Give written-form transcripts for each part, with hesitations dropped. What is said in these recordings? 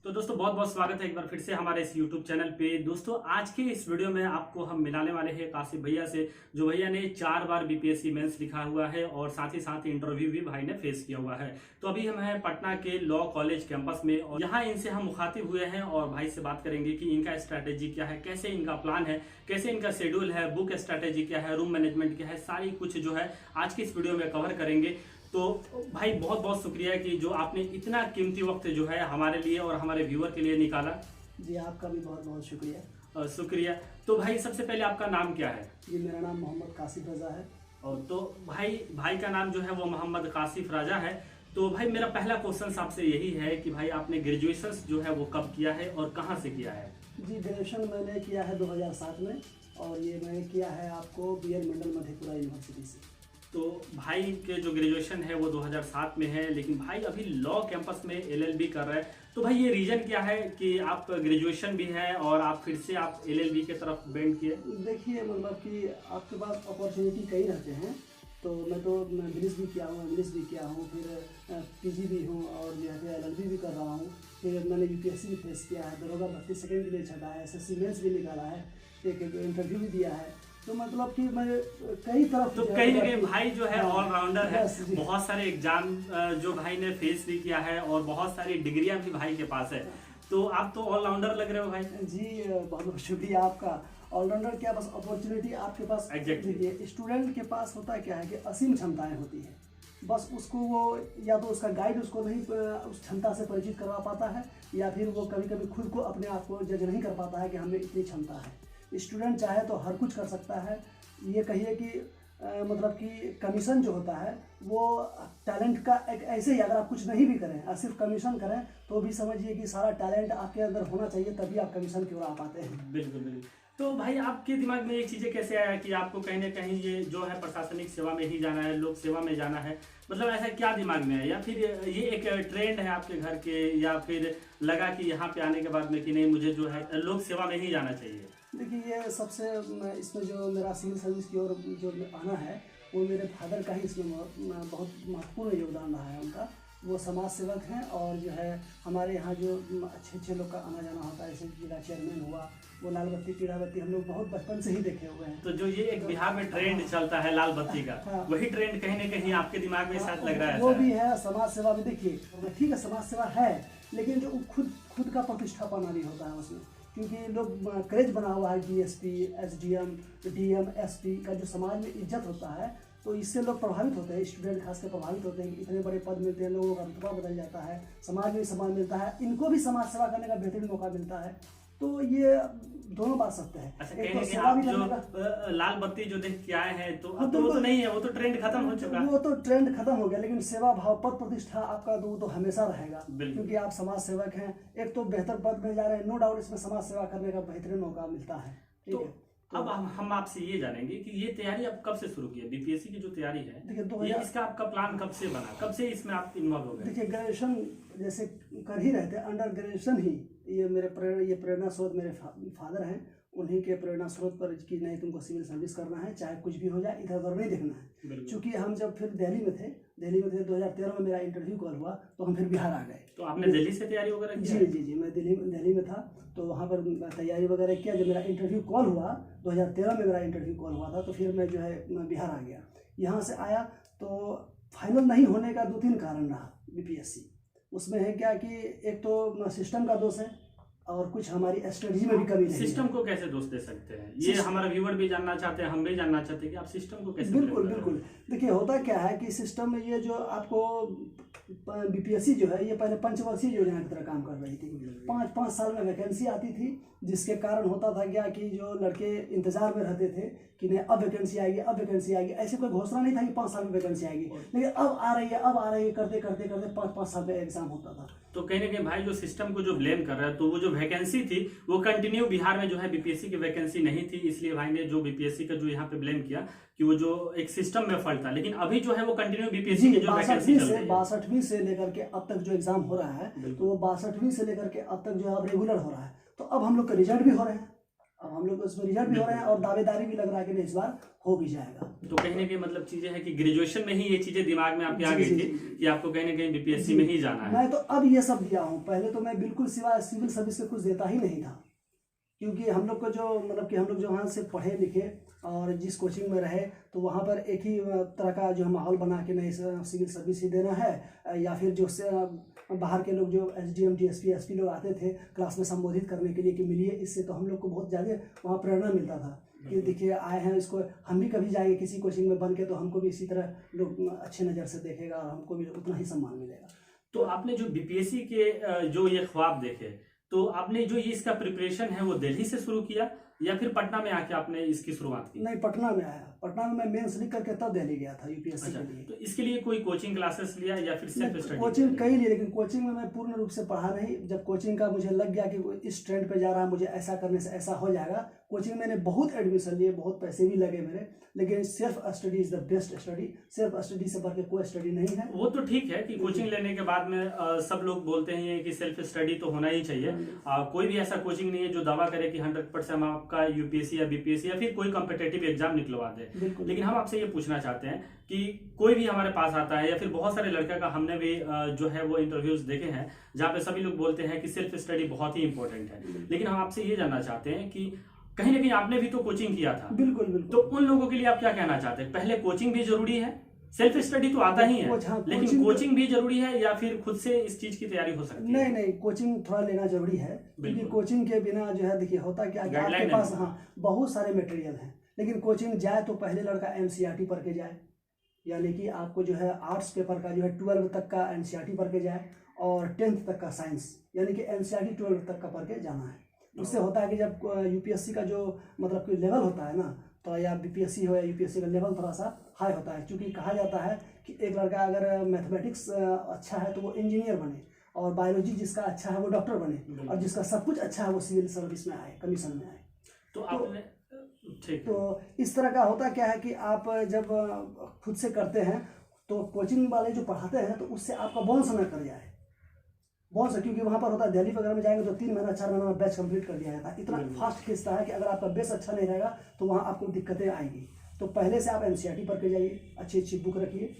तो दोस्तों बहुत बहुत स्वागत है एक बार फिर से हमारे इस YouTube चैनल पे। दोस्तों आज के इस वीडियो में आपको हम मिलाने वाले हैं काशिफ भैया से, जो भैया ने 4 बार बीपीएससी मेंस लिखा हुआ है और साथ ही साथ इंटरव्यू भी भाई ने फेस किया हुआ है। तो अभी हम हैं पटना के लॉ कॉलेज कैंपस में और यहाँ इनसे हम मुखातिब हुए हैं और भाई से बात करेंगे कि इनका स्ट्रैटेजी क्या है, कैसे इनका प्लान है, कैसे इनका शेड्यूल है, बुक स्ट्रैटेजी क्या है, रूम मैनेजमेंट क्या है, सारी कुछ जो है आज की इस वीडियो में कवर करेंगे। तो भाई बहुत बहुत शुक्रिया कि जो आपने इतना कीमती वक्त जो है हमारे लिए और हमारे व्यूअर के लिए निकाला। जी आपका भी बहुत बहुत शुक्रिया। शुक्रिया। तो भाई सबसे पहले आपका नाम क्या है? जी मेरा नाम मोहम्मद काशिफ रजा है। और तो भाई का नाम जो है वो मोहम्मद काशिफ राजा है। तो भाई मेरा पहला क्वेश्चन आपसे यही है कि भाई आपने ग्रेजुएशन जो है वो कब किया है और कहाँ से किया है? जी ग्रेजुएशन मैंने किया है 2007 में और ये मैंने किया है आपको BL मंडल मधेपुरा यूनिवर्सिटी से। तो भाई के जो ग्रेजुएशन है वो 2007 में है, लेकिन भाई अभी लॉ कैंपस में LLB कर रहे हैं। तो भाई ये रीजन क्या है कि आप ग्रेजुएशन भी है और आप फिर से आप LLB के तरफ बेंड किए? देखिए मतलब कि आपके पास अपॉर्चुनिटी कई रहते हैं। तो मैं तो इंग्लिश भी किया हूँ, इंग्लिश भी किया हूँ, फिर PG भी हूँ और जो है LLB भी कर रहा हूँ। फिर मैंने UPSC भी फेस किया है, दरोगा भर्ती सेकेंड के लिए छटा है, SSC मेंस भी निकाला है, एक इंटरव्यू भी दिया है। तो मतलब कि मैं कई तरफ तो कहीं ना कहीं भाई जो है ऑलराउंडर है। बहुत सारे एग्जाम जो भाई ने फेस भी किया है और बहुत सारी डिग्रियां भी भाई के पास है। तो आप तो ऑलराउंडर लग रहे हो भाई। जी बहुत बहुत शुक्रिया आपका। ऑलराउंडर क्या, बस अपॉर्चुनिटी आपके पास। एग्जैक्टली। स्टूडेंट के पास होता क्या है कि असीम क्षमताएं होती है, बस उसको वो या तो उसका गाइड उसको नहीं उस क्षमता से परिचित करवा पाता है, या फिर वो कभी कभी खुद को अपने आप को जज नहीं कर पाता है कि हमें इतनी क्षमता है। स्टूडेंट चाहे तो हर कुछ कर सकता है। ये कहिए कि मतलब कि कमीशन जो होता है वो टैलेंट का एक ऐसे ही, अगर आप कुछ नहीं भी करें और सिर्फ कमीशन करें तो भी समझिए कि सारा टैलेंट आपके अंदर होना चाहिए, तभी आप कमीशन की ओर आ पाते हैं। बिल्कुल बिल्कुल। तो भाई आपके दिमाग में एक चीज़ें कैसे आया कि आपको कहीं ना कहीं ये जो है प्रशासनिक सेवा में ही जाना है, लोक सेवा में जाना है? मतलब ऐसा क्या दिमाग में है, या फिर ये एक ट्रेंड है आपके घर के, या फिर लगा कि यहाँ पे आने के बाद में कि नहीं मुझे जो है लोक सेवा में ही जाना चाहिए? देखिए ये सबसे इसमें जो मेरा सिविल सर्विस की ओर जो आना है वो मेरे फादर का ही इसमें बहुत महत्वपूर्ण योगदान रहा है उनका। वो समाज सेवक हैं और जो है हमारे यहाँ जो अच्छे लोग का आना जाना होता है, जैसे जिला चेयरमैन हुआ, वो लाल बत्ती पीला बत्ती हम लोग बहुत बचपन से ही देखे हुए हैं। तो जो ये एक बिहार में ट्रेंड चलता है लाल बत्ती का, वही ट्रेंड कहीं ना कहीं आपके दिमाग में साथ लग रहा है? वो भी है समाज सेवा भी। देखिए ठीक है समाज सेवा है, लेकिन जो खुद का प्रतिष्ठापन भी होता है उसमें, क्योंकि लोग क्रेज बना हुआ है DSP, SDM, DM, SP का जो समाज में इज्जत होता है, तो इससे लोग प्रभावित होते हैं। स्टूडेंट खासकर प्रभावित होते हैं कि इतने बड़े पद मिलते हैं, लोगों का रुतबा बदल जाता है, समाज में सम्मान मिलता है, इनको भी समाज सेवा करने का बेहतरीन मौका मिलता है। तो ये दोनों बात सत्य है। अच्छा, एक तो सेवा भी जो लाल बत्ती जो देख के आए हैं तो अब तो वो तो नहीं है, वो तो ट्रेंड खत्म हो चुका है। वो तो ट्रेंड खत्म हो गया, लेकिन सेवा भाव पद प्रतिष्ठा आपका तो हमेशा रहेगा, क्योंकि आप समाज सेवक हैं। एक तो बेहतर पद में जा रहे हैं, नो डाउट इसमें समाज सेवा करने का बेहतरीन मौका मिलता है। तो अब हम आपसे ये जानेंगे कि ये तैयारी आप कब से शुरू की है, BPSC की जो तैयारी है? देखिए इसका आपका प्लान कब से बना, कब से इसमें आप इन्वॉल्व हो गए? देखिए ग्रेजुएशन जैसे कर ही रहते हैं, अंडर ग्रेजुएशन ही ये प्रेरणा स्रोत मेरे फादर हैं, उन्हीं के प्रेरणा स्रोत पर कि नहीं तुमको सिविल सर्विस करना है, चाहे कुछ भी हो जाए, इधर उधर नहीं देखना है। चूंकि हम जब फिर दिल्ली में थे 2013 में मेरा इंटरव्यू कॉल हुआ, तो हम फिर बिहार आ गए। तो आपने दिल्ली से तैयारी वगैरह की? जी मैं दिल्ली में था, तो वहाँ पर तैयारी वगैरह किया। जब मेरा इंटरव्यू कॉल हुआ 2013 में मेरा इंटरव्यू कॉल हुआ था, तो फिर मैं जो है मैं बिहार आ गया। यहाँ से आया तो फाइनल नहीं होने का 2-3 कारण रहा BPSC। उसमें है क्या कि एक तो सिस्टम का दोष है और कुछ हमारी स्ट्रेटजी में भी कमी है। सिस्टम को कैसे दोष दे सकते हैं, ये हमारा व्यूअर भी जानना चाहते हैं, हम भी जानना चाहते हैं कि आप सिस्टम को कैसे? बिल्कुल। देखिए होता क्या है कि सिस्टम में ये जो आपको BPSC जो है ये पहले पंचवर्षीय योजना की तरह काम कर रही थी। 5-5 साल में वैकेंसी आती थी, जिसके कारण होता था क्या कि जो लड़के इंतजार में रहते थे कि नहीं अब वैकेंसी आएगी, अब वैकेंसी आएगी। ऐसे कोई घोषणा नहीं था कि 5 साल में वैकेंसी आएगी, लेकिन अब आ रही है करते 5-5 साल में एग्जाम होता था। तो कहीं ना कहीं भाई जो सिस्टम को जो ब्लेम कर रहा है, तो वो जो वैकेंसी थी वो कंटिन्यू बिहार में जो है BPSC की वैकेंसी नहीं थी, इसलिए भाई ने जो BPSC का जो यहाँ पे ब्लेम किया कि वो जो एक सिस्टम में फॉल्ट था। लेकिन अभी जो है वो कंटिन्यू BPSC की जो वैकेंसी चल रही है 62वीं से लेकर के अब तक जो एग्जाम हो रहा है, तो वो 62वीं से लेकर के अब तक जो है अब रेगुलर हो रहा है। तो अब हम लोग का रिजल्ट भी हो रहे हैं, अब हम लोग उसमें रिजल्ट भी हो रहे हैं और दावेदारी भी लग रहा है कि नहीं इस बार हो भी जाएगा। तो कहीं ना कहीं मतलब चीजें हैं कि ग्रेजुएशन में ही ये चीजें दिमाग में आपके आ गई थी कि आपको कहीं ना कहीं बीपीएससी में ही जाना है। मैं तो अब ये सब दिया हूँ, पहले तो मैं बिल्कुल सिवाय सिविल सर्विस के कुछ देता ही नहीं था, क्योंकि हम लोग को जो मतलब कि हम लोग जो वहाँ से पढ़े लिखे और जिस कोचिंग में रहे तो वहाँ पर एक ही तरह का जो माहौल बना के नहीं सिविल सर्विस ही देना है, या फिर जो बाहर के लोग जो एसडीएम डीएसपी एसपी लोग आते थे क्लास में संबोधित करने के लिए कि मिलिए, इससे तो हम लोग को बहुत ज़्यादा वहाँ प्रेरणा मिलता था कि देखिए आए हैं, इसको हम भी कभी जाएंगे किसी कोचिंग में बन के तो हमको भी इसी तरह लोग अच्छे नज़र से देखेगा और हमको भी उतना ही सम्मान मिलेगा। तो आपने जो बीपीएससी के जो ये ख्वाब देखे, तो आपने जो ये इसका प्रिपरेशन है वो दिल्ली से शुरू किया या फिर पटना में आके आपने इसकी शुरुआत की? नहीं, पटना में आया, पटना में मैं मेंस लिख करके तब दिल्ली गया था यूपीएससी के लिए। तो इसके लिए कोई कोचिंग क्लासेस लिया या फिर सेल्फ स्टडी? कोचिंग कई लिए, लेकिन कोचिंग में मैं पूर्ण रूप से पढ़ा नहीं। जब कोचिंग का मुझे लग गया कि इस ट्रेंड पे जा रहा है, मुझे ऐसा करने से ऐसा हो जाएगा, कोचिंग मैंने बहुत एडमिशन लिए, बहुत पैसे भी लगे मेरे, लेकिन self study is the best study. Self study से बढ़ के कोई स्टडी नहीं है। वो तो ठीक है कि कोचिंग लेने के बाद में सब लोग बोलते हैं कि सेल्फ स्टडी तो होना ही चाहिए। कोई भी ऐसा कोचिंग नहीं है जो दावा करे कि 100% आपका यूपीएससी या बीपीएससी या फिर कोई कॉम्पिटेटिव एग्जाम निकलवा दे। लेकिन हम आपसे ये पूछना चाहते हैं कि कोई भी हमारे पास आता है या फिर बहुत सारे लड़के का हमने भी जो है वो इंटरव्यूज देखे हैं जहाँ पे सभी लोग बोलते हैं कि सेल्फ स्टडी बहुत ही इंपॉर्टेंट है। लेकिन हम आपसे ये जानना चाहते हैं कि कहीं ना कहीं आपने भी तो कोचिंग किया था। बिल्कुल बिल्कुल। तो उन लोगों के लिए आप क्या कहना चाहते हैं? पहले कोचिंग भी जरूरी है, सेल्फ स्टडी तो आता ही है, लेकिन कोचिंग भी जरूरी है या फिर खुद से इस चीज की तैयारी हो सकती है? नहीं नहीं, कोचिंग थोड़ा लेना जरूरी है, क्योंकि कोचिंग के बिना जो है देखिए होता क्या है, आपके पास बहुत सारे मटेरियल हैं, लेकिन कोचिंग जाए तो पहले लड़का एनसीईआरटी पढ़ के जाए, यानी कि आपको जो है आर्ट्स पेपर का जो है 12 तक का एनसीईआरटी पढ़ के जाए और 10th तक का साइंस, यानी कि एनसीईआरटी 12 तक का पढ़ के जाना है। उससे होता है कि जब यूपीएससी का जो मतलब कि लेवल होता है ना, तो या बीपीएससी हो या यूपीएससी का लेवल थोड़ा सा हाई होता है, क्योंकि कहा जाता है कि एक लड़का अगर मैथमेटिक्स अच्छा है तो वो इंजीनियर बने, और बायोलॉजी जिसका अच्छा है वो डॉक्टर बने, और जिसका सब कुछ अच्छा है वो सिविल सर्विस में आए, कमीशन में आए। तो आपने तो इस तरह का होता क्या है कि आप जब खुद से करते हैं तो कोचिंग वाले जो पढ़ाते हैं तो उससे आपका बोनस न कर जाए, बोनस, क्योंकि वहाँ पर होता है दिल्ली वगैरह में जाएंगे तो 3 महीना 4 महीना में बैच कंप्लीट कर दिया जाता है। इतना फास्ट खींचता है कि अगर आपका बेस अच्छा नहीं रहेगा तो वहाँ आपको दिक्कतें आएंगी। तो पहले से आप एनसीईआरटी पढ़ के जाइए, अच्छी अच्छी बुक रखिए,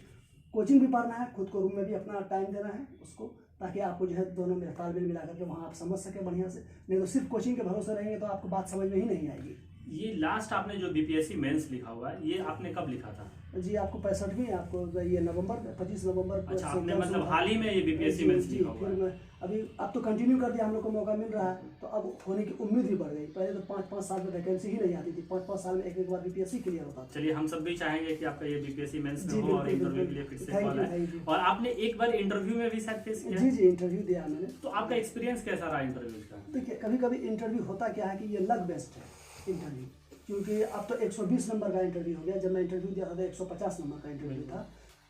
कोचिंग भी पढ़ना है, खुद को रूम में भी अपना टाइम देना है उसको, ताकि आपको जो है दोनों में तालमेल मिला करके वहाँ आप समझ सके बढ़िया से। नहीं तो सिर्फ कोचिंग के भरोसे रहेंगे तो आपको बात समझ में ही नहीं आएगी। ये लास्ट आपने जो बीपीएससी मेंस लिखा हुआ है ये आपने कब लिखा था? जी आपको 65वीं, आपको ये नवंबर 25 नवंबर। अच्छा, आपने मतलब हाल ही में ये बीपीएससी मेंस लिखा हुआ है? अभी अब तो कंटिन्यू कर दिया, हम लोग को मौका मिल रहा है तो अब होने की उम्मीद भी बढ़ गई। पहले तो 5-5 साल में वैकेंसी ही नहीं आती थी, 5-5 साल में एक बार बीपीएससी क्लियर होता था। चलिए, हम सब भी चाहेंगे कि आपका ये बीपीएससी मेंस में हो और इंटरव्यू के लिए फिर से कॉल आए। और आपने एक बार इंटरव्यू में भी शायद फेस किया? जी जी, इंटरव्यू दिया मैंने। तो आपका एक्सपीरियंस कैसा रहा इंटरव्यू का? देखिए कभी कभी इंटरव्यू होता क्या है कि ये लक बेस्ड है इंटरव्यू, क्योंकि अब तो 120 नंबर का इंटरव्यू हो गया, जब मैं इंटरव्यू दिया था 150 नंबर का इंटरव्यू था।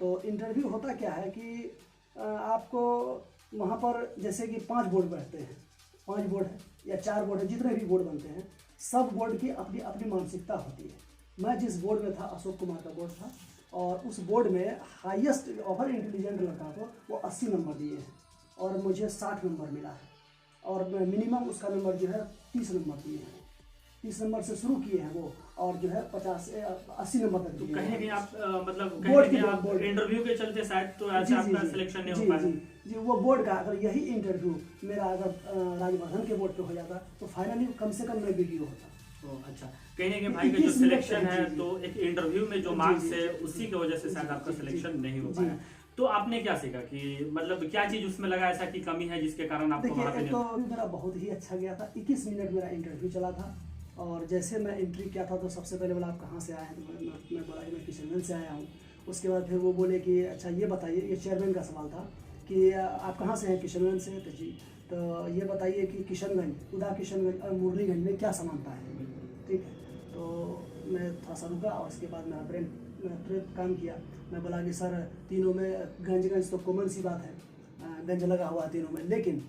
तो इंटरव्यू होता क्या है कि आपको वहाँ पर जैसे कि 5 बोर्ड बैठते हैं, 5 बोर्ड है या 4 बोर्ड है, जितने भी बोर्ड बनते हैं सब बोर्ड की अपनी अपनी मानसिकता होती है। मैं जिस बोर्ड में था अशोक कुमार का बोर्ड था, और उस बोर्ड में हाईएस्ट ओवर इंटेलिजेंट लड़का को वो 80 नंबर दिए हैं और मुझे 60 नंबर मिला है, और मिनिमम उसका नंबर जो है 30 नंबर दिए हैं। 30 नंबर से शुरू किए हैं वो, और जो है 80 नंबर तक। तो कहीं भी आप मतलब कहीं आप इंटरव्यू के चलते शायद तो ऐसे आपका सिलेक्शन नहीं हो पाया? जी, वो बोर्ड का अगर यही इंटरव्यू मेरा अगर राजवर्धन के बोर्ड पे हो जाता तो फाइनली कम से कम मैं वीडियो होता। अच्छा, कहीं ना कहीं भाई का जो सिलेक्शन है तो एक इंटरव्यू में जो मार्क्स है उसी की वजह से शायद आपका सिलेक्शन नहीं हो पाया। तो आपने क्या सीखा कि मतलब क्या चीज उसमें लगा ऐसा की कमी है जिसके कारण आपको वहां पे? तो मेरा बहुत ही अच्छा गया था, 21 मिनट मेरा इंटरव्यू चला था, और जैसे मैं एंट्री किया था तो सबसे पहले बोला आप कहाँ से आए हैं, तो मैं बोला मैं किशनगंज से आया हूँ। उसके बाद फिर वो बोले कि अच्छा ये बताइए, ये चेयरमैन का सवाल था कि आप कहाँ से हैं? किशनगंज से। तो जी, तो ये बताइए कि किशनगंज, उदा किशनगंज और मुरलीगंज में क्या समानता है? ठीक है, तो मैं थोड़ा सा रुका और उसके बाद मेरा ब्रेन तुरंत काम किया। मैं बोला कि सर तीनों में गंज तो कॉमन सी बात है, गंज लगा हुआ है तीनों में, लेकिन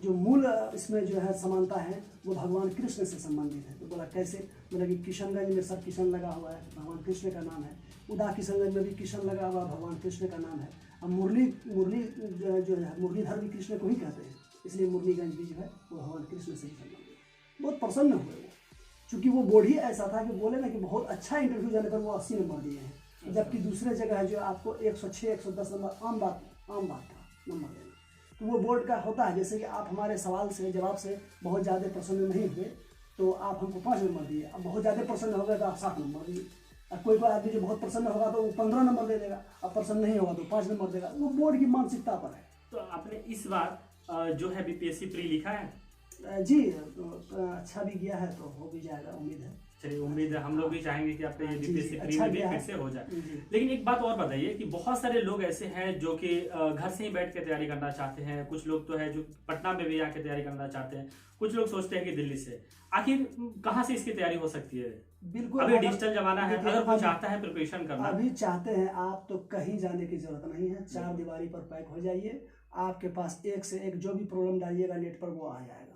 जो मूल इसमें जो है समानता है वो भगवान कृष्ण से संबंधित है। तो बोला कैसे? मतलब कि किशनगंज में सब किशन लगा हुआ है, भगवान कृष्ण का नाम है। उदा किशनगंज में भी किशन लगा हुआ, भगवान कृष्ण का नाम है। अब मुरली जो है मुरलीधर भी कृष्ण को ही कहते हैं, इसलिए मुरलीगंज भी जो है वो भगवान कृष्ण से ही संबंधित। बहुत प्रसन्न हुए वो। चूंकि वो बोर्ड ही ऐसा था कि बोले ना कि बहुत अच्छा इंटरव्यू जाने पर वो 80 नंबर दिए हैं, जबकि दूसरे जगह है जो आपको 106 110 नंबर आम बात था नंबर देना। तो वो बोर्ड का होता है, जैसे कि आप हमारे सवाल से जवाब से बहुत ज़्यादा प्रसन्न नहीं हुए तो आप हमको 5 नंबर दिए, अब बहुत ज़्यादा प्रसन्न हो गए तो आप 7 नंबर दिए। अब कोई आदमी जो बहुत प्रसन्न होगा तो वो 15 नंबर दे देगा, अब प्रसन्न नहीं होगा तो 5 नंबर देगा। वो बोर्ड की मानसिकता पर है। तो आपने इस बार जो है बीपीएससी प्री लिखा है? जी, अच्छा भी गया है तो हो भी जाएगा, उम्मीद है। चलिए, उम्मीद है, हम लोग भी चाहेंगे कि आपका ये बीपीएससी प्री अच्छा भी फिर से हो जाए। लेकिन एक बात और बताइए कि बहुत सारे लोग ऐसे हैं जो कि घर से ही बैठ के तैयारी करना चाहते हैं, कुछ लोग तो है जो पटना में भी आके तैयारी करना चाहते हैं, कुछ लोग सोचते हैं कि दिल्ली से। आखिर कहाँ से इसकी तैयारी हो सकती है? बिल्कुल, अभी डिजिटल जमाना है, अगर कोई चाहता है प्रिपरेशन करना, अभी चाहते हैं आप तो कहीं जाने की जरूरत नहीं है, 4 दीवारी पर पैक हो जाइए। आपके पास एक से एक जो भी प्रॉब्लम डालिएगा नेट पर वो आ जाएगा,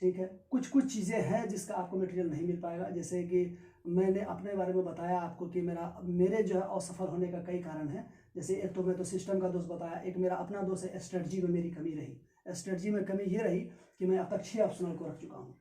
ठीक है। कुछ चीज़ें हैं जिसका आपको मटेरियल नहीं मिल पाएगा, जैसे कि मैंने अपने बारे में बताया आपको कि मेरे जो है असफल होने का कई कारण है। जैसे एक तो मैं तो सिस्टम का दोष बताया, एक मेरा अपना दोष है, स्ट्रेटजी में मेरी कमी रही। स्ट्रेटजी में कमी ये रही कि मैं अब तक 6 ऑप्शनल को रख चुका हूँ।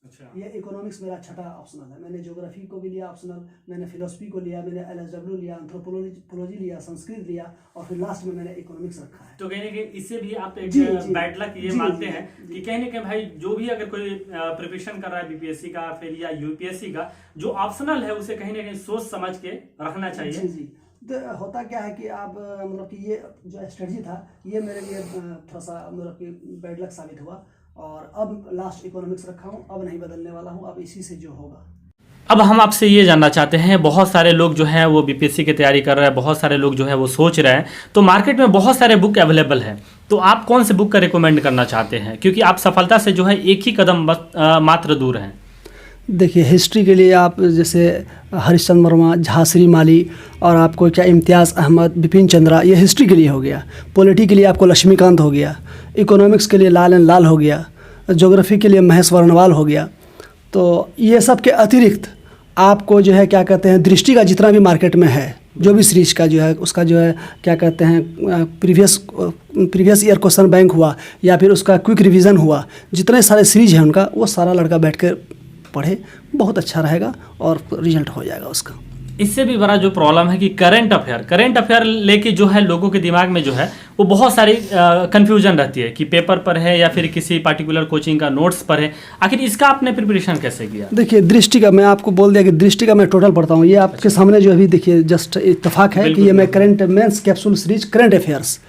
अच्छा, ये इकोनॉमिक्स मेरा 6ठा ऑप्शनल है। मैंने ज्योग्राफी को भी लिया ऑप्शनल, मैंने फिलोसफी को लिया, मैंने LSW लिया, एंथ्रोपोलॉजी लिया, संस्कृत लिया, और फिर लास्ट में मैंने इकोनॉमिक्स रखा है। तो कहने के इससे भी आप एक जी, बैड लक ये मानते हैं कि कहने के भाई जो भी अगर कोई प्रिपरेशन कर रहा है बीपीएससी का फिर या यूपीएससी का, जो ऑप्शनल है उसे कहीं ना कहीं सोच समझ के रखना चाहिए। जी। तो होता क्या है कि आप मतलब कि ये जो स्ट्रेटजी था ये मेरे लिए थोड़ा सा मतलब कि बैड लक साबित हुआ, और अब लास्ट इकोनॉमिक्स रखा हूँ, अब नहीं बदलने वाला हूँ, अब इसी से जो होगा। अब हम आपसे ये जानना चाहते हैं, बहुत सारे लोग जो हैं वो बीपीएससी की तैयारी कर रहे हैं, बहुत सारे लोग जो है वो सोच रहे हैं, तो मार्केट में बहुत सारे बुक अवेलेबल हैं, तो आप कौन से बुक का रिकमेंड करना चाहते हैं, क्योंकि आप सफलता से जो है एक ही कदम मात्र दूर हैं? देखिए, हिस्ट्री के लिए आप जैसे हरिश्चंद्र वर्मा, झांसी माली, और आपको क्या इम्तियाज़ अहमद, बिपिन चंद्रा, ये हिस्ट्री के लिए हो गया। पॉलिटी के लिए आपको लक्ष्मीकांत हो गया, इकोनॉमिक्स के लिए लाल एंड लाल हो गया, ज्योग्राफी के लिए महेश वर्णवाल हो गया। तो ये सब के अतिरिक्त आपको जो है क्या कहते हैं, दृष्टि का जितना भी मार्केट में है, जो भी सीरीज का जो है उसका जो है क्या कहते हैं प्रीवियस ईयर क्वेश्चन बैंक हुआ या फिर उसका क्विक रिवीजन हुआ, जितने सारे सीरीज हैं उनका, वो सारा लड़का बैठ कर पढ़े, बहुत अच्छा रहेगा और रिजल्ट हो जाएगा उसका। इससे भी बड़ा जो प्रॉब्लम है कि करंट अफेयर लेके जो है लोगों के दिमाग में जो है वो बहुत सारी कंफ्यूजन रहती है कि पेपर पर है या फिर किसी पार्टिकुलर कोचिंग का नोट्स पर है। आखिर इसका आपने प्रिपरेशन कैसे किया? देखिए, दृष्टि का मैं आपको बोल दिया कि दृष्टि का मैं टोटल पढ़ता हूँ। ये आपके सामने जो अभी देखिए जस्ट इत्तेफाक है कि ये मैं current mains capsule series current affairs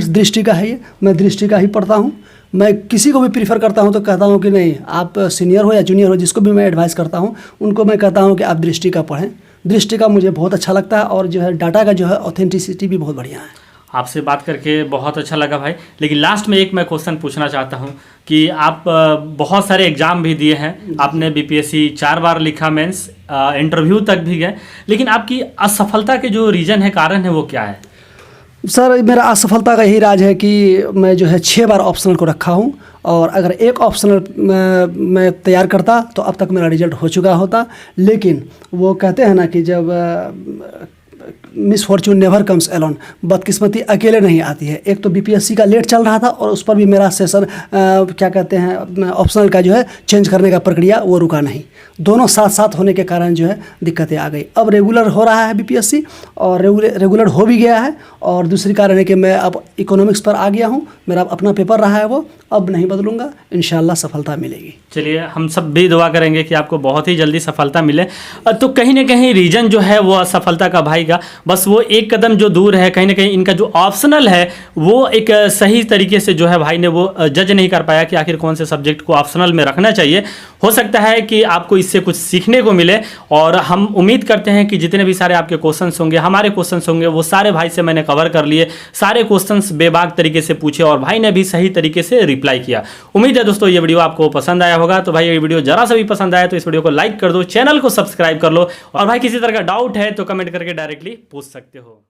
Drishti का है, ये मैं दृष्टि का ही पढ़ता हूँ। मैं किसी को भी प्रीफर करता हूँ तो कहता हूँ कि नहीं, आप सीनियर हो या जूनियर हो, जिसको भी मैं एडवाइस करता हूँ उनको मैं कहता हूँ कि आप दृष्टि का पढ़ें। दृष्टि का मुझे बहुत अच्छा लगता है, और जो है डाटा का जो है ऑथेंटिसिटी भी बहुत बढ़िया है। आपसे बात करके बहुत अच्छा लगा भाई, लेकिन लास्ट में एक मैं क्वेश्चन पूछना चाहता हूँ कि आप बहुत सारे एग्जाम भी दिए हैं, आपने बीपीएससी 4 बार लिखा, मेंस इंटरव्यू तक भी गए, लेकिन आपकी असफलता के जो रीज़न है, कारण है, वो क्या है? सर, मेरा असफलता का यही राज है कि मैं जो है 6 बार ऑप्शनल को रखा हूँ, और अगर एक ऑप्शनल मैं तैयार करता तो अब तक मेरा रिजल्ट हो चुका होता। लेकिन वो कहते हैं ना कि जब मिसफॉर्चून नेवर कम्स एलोन, बदकिस्मती अकेले नहीं आती है। एक तो बीपीएससी का लेट चल रहा था, और उस पर भी मेरा सेशन क्या कहते हैं ऑप्शनल का जो है चेंज करने का प्रक्रिया वो रुका नहीं। दोनों साथ साथ होने के कारण जो है दिक्कतें आ गई। अब रेगुलर हो रहा है बीपीएससी, और रेगुलर हो भी गया है, और दूसरी कारण है कि मैं अब इकोनॉमिक्स पर आ गया हूँ, मेरा अपना पेपर रहा है वो, अब नहीं बदलूंगा, इंशाल्लाह सफलता मिलेगी। चलिए, हम सब भी दुआ करेंगे कि आपको बहुत ही जल्दी सफलता मिले। तो कहीं ना कहीं रीजन जो है वो असफलता का भाई का, बस वो एक कदम जो दूर है, कहीं ना कहीं इनका जो ऑप्शनल है वो एक सही तरीके से जो है भाई ने वो जज नहीं कर पाया कि आखिर कौन से सब्जेक्ट को ऑप्शनल में रखना चाहिए। हो सकता है कि आपको इससे कुछ सीखने को मिले, और हम उम्मीद करते हैं कि जितने भी सारे आपके क्वेश्चंस होंगे, हमारे क्वेश्चंस होंगे, वो सारे भाई से मैंने कवर कर लिए, सारे क्वेश्चंस बेबाक तरीके से पूछे और भाई ने भी सही तरीके से रिप्लाई किया। उम्मीद है दोस्तों ये वीडियो आपको पसंद आया होगा। तो भाई ये वीडियो जरा सा भी पसंद आया तो इस वीडियो को लाइक कर दो, चैनल को सब्सक्राइब कर लो, और भाई किसी तरह का डाउट है तो कमेंट करके डायरेक्टली पूछ सकते हो।